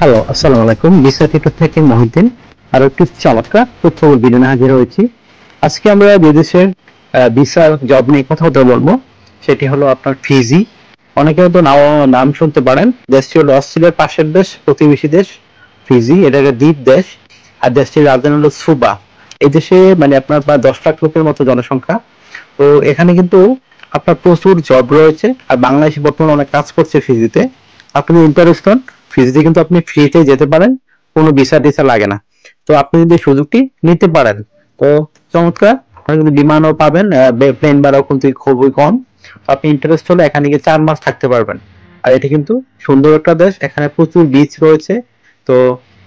Hello, আসসালামু আলাইকুম। Visa tutor থেকে মহিউদ্দিন আর একটি চমৎকার তথ্যবহুল ভিডিও নিয়ে হাজির হয়েছি। আজকে আমরা বিদেশের ভিসা জব নিয়ে কথা বলবো। সেটি হলো আপনার ফিজি। অনেকে হয়তো নাম শুনতে পারেন। দেশটি হলো অস্ট্রেলিয়ার পাশের দেশ, প্রতিবেশী দেশ ফিজি। এটা একটা দ্বীপ দেশ। আর দেশটির রাজধানী হলো সুবা। এই দেশে মানে আপনার প্রায় 10 লাখ লোকের মতো জনসংখ্যা। তো এখানে কিন্তু আপনার প্রচুর জব রয়েছে। আর বাংলাদেশে বর্তমানে অনেক কাজ করছে ফিজিতে। আপনি ইন্টারেস্ট হন, ফিজিতে কিন্তু আপনি ফ্রিতে যেতে পারেন, কোনো ভিসা টিসা লাগে না। তো আপনি যদি সুযোগটি নিতে পারেন তো চমৎকার। আপনি কিন্তু বিমানও পাবেন, প্লেন ভাড়াও কিন্তু খুবই কম। আপনি ইন্টারেস্ট হলে এখানে গিয়ে 4 মাস থাকতে পারবেন। আর এটা কিন্তু সুন্দর একটা দেশ, এখানে প্রচুর বিচ রয়েছে। তো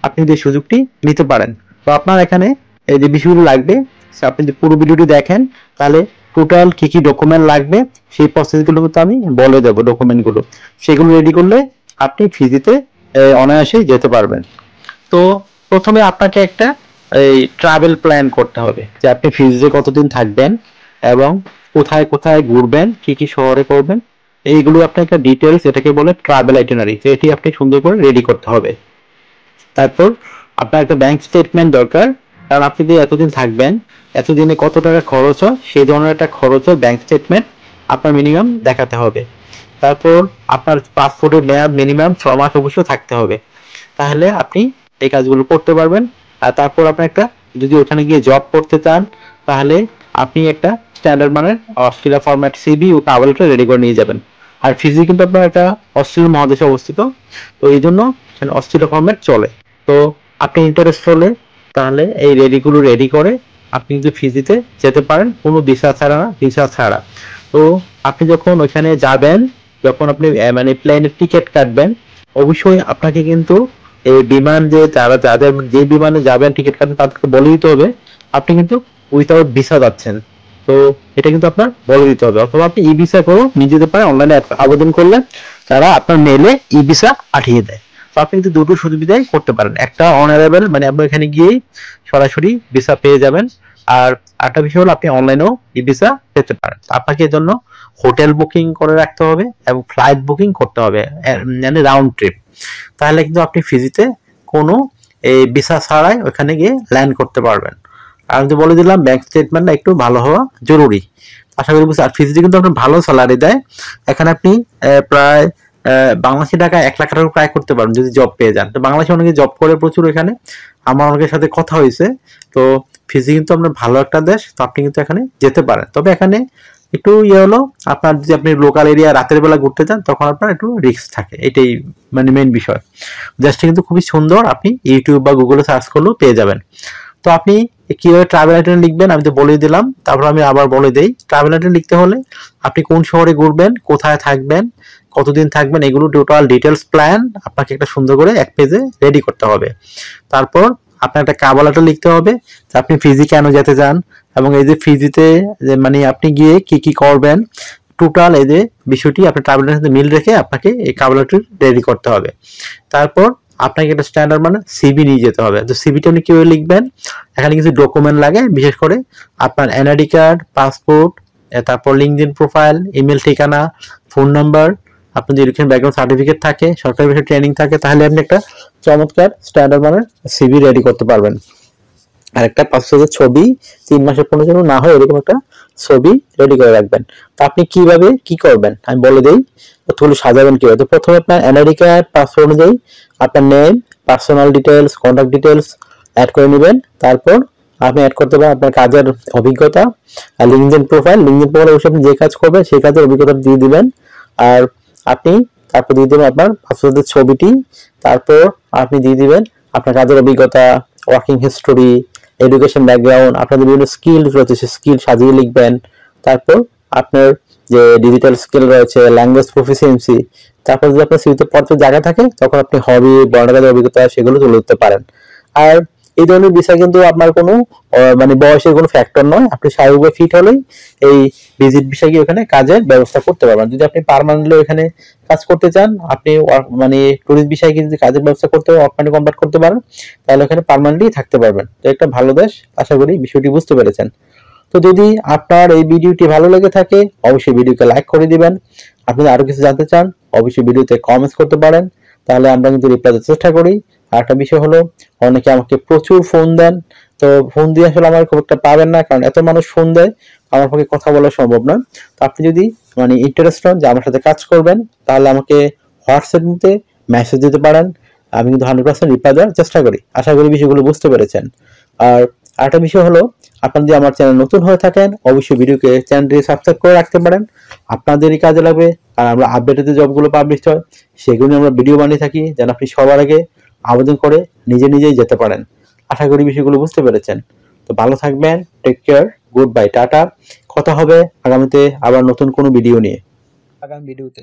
আপনি যদি সুযোগটি নিতে পারেন তো আপনার এখানে এই যে বিষয়গুলো লাগবে, আপনি যদি পুরো ভিডিওটি দেখেন তাহলে টোটাল কি কি ডকুমেন্ট লাগবে সেই প্রসেসগুলো কিন্তু আমি বলে দেবো। ডকুমেন্টগুলো সেগুলো রেডি করলে আপনি ফিজিতে অনায়াসে যেতে পারবেন। তো প্রথমে আপনাকে একটা এই ট্রাভেল প্ল্যান করতে হবে যে আপনি ফিজিতে কতদিন থাকবেন এবং কোথায় কোথায় ঘুরবেন, কি কি শহরে করবেন, এইগুলো আপনার একটা ডিটেলস, এটাকে বলে ট্রাভেল আইটিনারি। এটি আপনি সুন্দর করে রেডি করতে হবে। তারপর আপনার একটা ব্যাংক স্টেটমেন্ট দরকার, কারণ আপনি যে এতদিন থাকবেন, এতদিনে কত টাকা খরচ হয় সেই ধরনের একটা খরচের ব্যাংক স্টেটমেন্ট আপনার মিনিমাম দেখাতে হবে। তারপর আপনার পাসপোর্টের মেয়াদ মিনিমাম 6 মাস অবশ্যই থাকতে হবে, তাহলে আপনি এই কাজগুলো করতে পারবেন। আর তারপর আপনার একটা, যদি ওখানে গিয়ে জব করতে চান তাহলে আপনি একটা স্ট্যান্ডার্ড মানের অস্ট্রেলিয়া ফরম্যাট সিভি ও কাভার রেডি করে নিয়ে যাবেন। আর ফিজি কিন্তু আপনার একটা অস্ট্রেলিয়া মহাদেশে অবস্থিত, তো এই জন্য অস্ট্রেলিয়া ফরম্যাট চলে। তো আপনি ইন্টারেস্ট হলে তাহলে এই রেডিগুলো রেডি করে আপনি কিন্তু ফিজিতে যেতে পারেন, কোনো ভিসা ছাড়া না, ভিসা ছাড়া। তো আপনি যখন ওইখানে যাবেন, যখন আপনি মানে প্লেনের টিকিট কাটবেন, অবশ্যই আপনাকে কিন্তু এই বিমান যে তারা যাদের যে বিমানে যাবেন টিকিট কাটবেন তাদেরকে বলে দিতে হবে আপনি কিন্তু উইথাউট ভিসা যাচ্ছেন। তো এটা কিন্তু আপনার বলে দিতে হবে, অথবা আপনি ই ভিসা করেও নিয়ে যেতে পারেন। অনলাইনে আবেদন করলে তারা আপনার মেলে ই ভিসা পাঠিয়ে দেয়। তো আপনি কিন্তু দুটো সুবিধাই করতে পারেন, একটা অন অ্যারাইভেল মানে আপনি এখানে গিয়েই সরাসরি ভিসা পেয়ে যাবেন, আর একটা বিষয় হলো আপনি অনলাইনেও ই ভিসা পেতে পারেন। আপনাকে এর জন্য হোটেল বুকিং করে রাখতে হবে এবং ফ্লাইট বুকিং করতে হবে, মানে রাউন্ড ট্রিপ। তাহলে কিন্তু আপনি ফিজিতে কোনো এই ভিসা ছাড়াই ওখানে গিয়ে ল্যান্ড করতে পারবেন। আর আমি তো বলে দিলাম ব্যাংক স্টেটমেন্টটা একটু ভালো হওয়া জরুরি। আশা করি বুঝতে। আর ফিজিতে কিন্তু আপনার ভালো স্যালারি দেয়। এখানে আপনি প্রায় বাংলাদেশি টাকা 1 লাখ টাকা প্রায় করতে পারবেন যদি জব পেয়ে যান। তো বাংলাদেশে অনেকে জব করে প্রচুর এখানে, আমার অনেকের সাথে কথা হয়েছে। তো ফিজি কিন্তু আপনার ভালো একটা দেশ, তো আপনি কিন্তু এখানে যেতে পারেন। তবে এখানে একটু ইয়ে হলো, আপনার যদি আপনি লোকাল এরিয়া রাতের বেলা ঘুরতে যান তখন আপনার একটু রিস্ক থাকে, এটাই মানে মেইন বিষয়। দেশটা কিন্তু খুবই সুন্দর, আপনি ইউটিউব বা গুগলে সার্চ করলেও পেয়ে যাবেন। তো আপনি কিভাবে ট্রাভেল আইটেম লিখবেন আমি তো বলেই দিলাম, তারপর আমি আবার বলে দেই। ট্রাভেল আইটেম লিখতে হলে আপনি কোন শহরে ঘুরবেন, কোথায় থাকবেন, কতদিন থাকবেন, এগুলো টোটাল ডিটেলস প্ল্যান আপনাকে একটা সুন্দর করে এক পেজে রেডি করতে হবে। তারপর আপনার একটা কাভার লেটার লিখতে হবে যে আপনি ফিজি কেন যেতে চান, এবং এই যে ফিজিতে যে মানে আপনি গিয়ে কি কি করবেন, টোটাল এই যে বিষয়টি আপনার ট্রাভেলের সাথে মিল রেখে আপনাকে এই কাভার লেটার রেডি করতে হবে। তারপর আপনাকে একটা স্ট্যান্ডার্ড মানে সিভি নিয়ে যেতে হবে। তো সিভিটা আপনি কিভাবে লিখবেন, এখানে কিছু ডকুমেন্ট লাগে, বিশেষ করে আপনার এনআইডি কার্ড, পাসপোর্ট, তারপর লিঙ্কডইন প্রোফাইল, ইমেল ঠিকানা, ফোন নাম্বার, আপনার যদি এডুকেশন ব্যাকগ্রাউন্ড সার্টিফিকেট থাকে, সরকারি বিষয়ে ট্রেনিং থাকে, তাহলে আপনি একটা চমৎকার স্ট্যান্ডার্ড মানের সিভি রেডি করতে পারবেন। আর একটা পাসপোর্টের ছবি, 3 মাসের কোনো জন্য না হয় এরকম একটা ছবি রেডি করে রাখবেন। তো আপনি কিভাবে কি করবেন আমি বলে দিই, প্রথমে সাজাবেন কিভাবে। তো প্রথমে আপনার এনআইডি কার্ড, পাসপোর্ট অনুযায়ী আপনার name, personal details, contact details add করে নেবেন। তারপর আপনি অ্যাড করতে পারেন আপনার কাজের অভিজ্ঞতা, আর লিঙ্কডইন প্রোফাইল অবশ্যই আপনি যে কাজ করবেন সেই কাজের অভিজ্ঞতা দিয়ে দিবেন। আর আপনি তারপর দিয়ে দেবেন আপনার পাসপোর্টের ছবিটি। তারপর আপনি দিয়ে দিবেন আপনার কাজের অভিজ্ঞতা, ওয়ার্কিং হিস্টোরি, এডুকেশন ব্যাকগ্রাউন্ড, আপনাদের বিভিন্ন স্কিল রয়েছে সেই স্কিল সাজিয়ে লিখবেন। তারপর আপনার যে ডিজিটাল স্কিল রয়েছে, ল্যাঙ্গুয়েজ প্রফিসিয়েন্সি, তারপর যদি আপনার সিভিতে পর্যাপ্ত জায়গা থাকে তখন আপনি হবি, বর্ণাকার অভিজ্ঞতা সেগুলো তুলে ধরতে পারেন। আর এই ধরনের বিষয় কিন্তু আপনার কোনো মানে বয়সের কোনো ফ্যাক্টর নয়, আপনি শারীরিকভাবে ফিট হলেই এই ভিজিট বিষয় কি ওখানে কাজের ব্যবস্থা করতে পারবেন। যদি আপনি পার্মানেন্টলি ওখানে কাজ করতে চান, আপনি মানে টুরিস্ট বিষয় কি যদি কাজের ব্যবস্থা করতে ওয়ার্ক কনভার্ট করতে পারেন, তাহলে ওখানে পার্মানেন্টলি থাকতে পারবেন। তো একটা ভালো দেশ, আশা করি বিষয়টি বুঝতে পেরেছেন। তো যদি আপনার এই ভিডিওটি ভালো লেগে থাকে অবশ্যই ভিডিওকে লাইক করে দিবেন। আপনি আরো কিছু জানতে চান অবশ্যই ভিডিওতে কমেন্টস করতে পারেন। তাহলে আমরা কিন্তু রিপ্লাই দিতে চেষ্টা করি। আর একটা বিষয় হলো, অনেকে আমাকে প্রচুর ফোন দেন, তো ফোন দিয়ে আসলে আমার খুব একটা পাবেন না, কারণ এত মানুষ ফোন দেয়, আমার পক্ষে কথা বলা সম্ভব নয়। তো আপনি যদি মানে ইন্টারেস্ট হন যে আমার সাথে কাজ করবেন, তাহলে আমাকে হোয়াটসঅ্যাপে মেসেজ দিতে পারেন। আমি কিন্তু 100% রিপ্লাই দেওয়ার চেষ্টা করি। আশা করি বিষয়গুলো বুঝতে পেরেছেন। আর আরেকটা বিষয় হলো, আপনারা যদি আমার চ্যানেল নতুন হয়ে থাকেন, অবশ্যই চ্যানেলটি সাবস্ক্রাইব করে রাখতে পারেন। আপনাদেরই কাজে লাগবে। আর আমরা আপডেটেড যে জবগুলো পাবলিশ হয়, সেগুলো আমরা ভিডিও বানিয়ে থাকি, যেন আপনি সবার আগে আবেদন করে নিজেই যেতে পারেন। আশা করি বিষয়গুলো বুঝতে পেরেছেন। তো ভালো থাকবেন, take care, goodbye, tata. কথা হবে আগামীতে আবার নতুন কোনো ভিডিও নিয়ে, আগামী ভিডিওতে।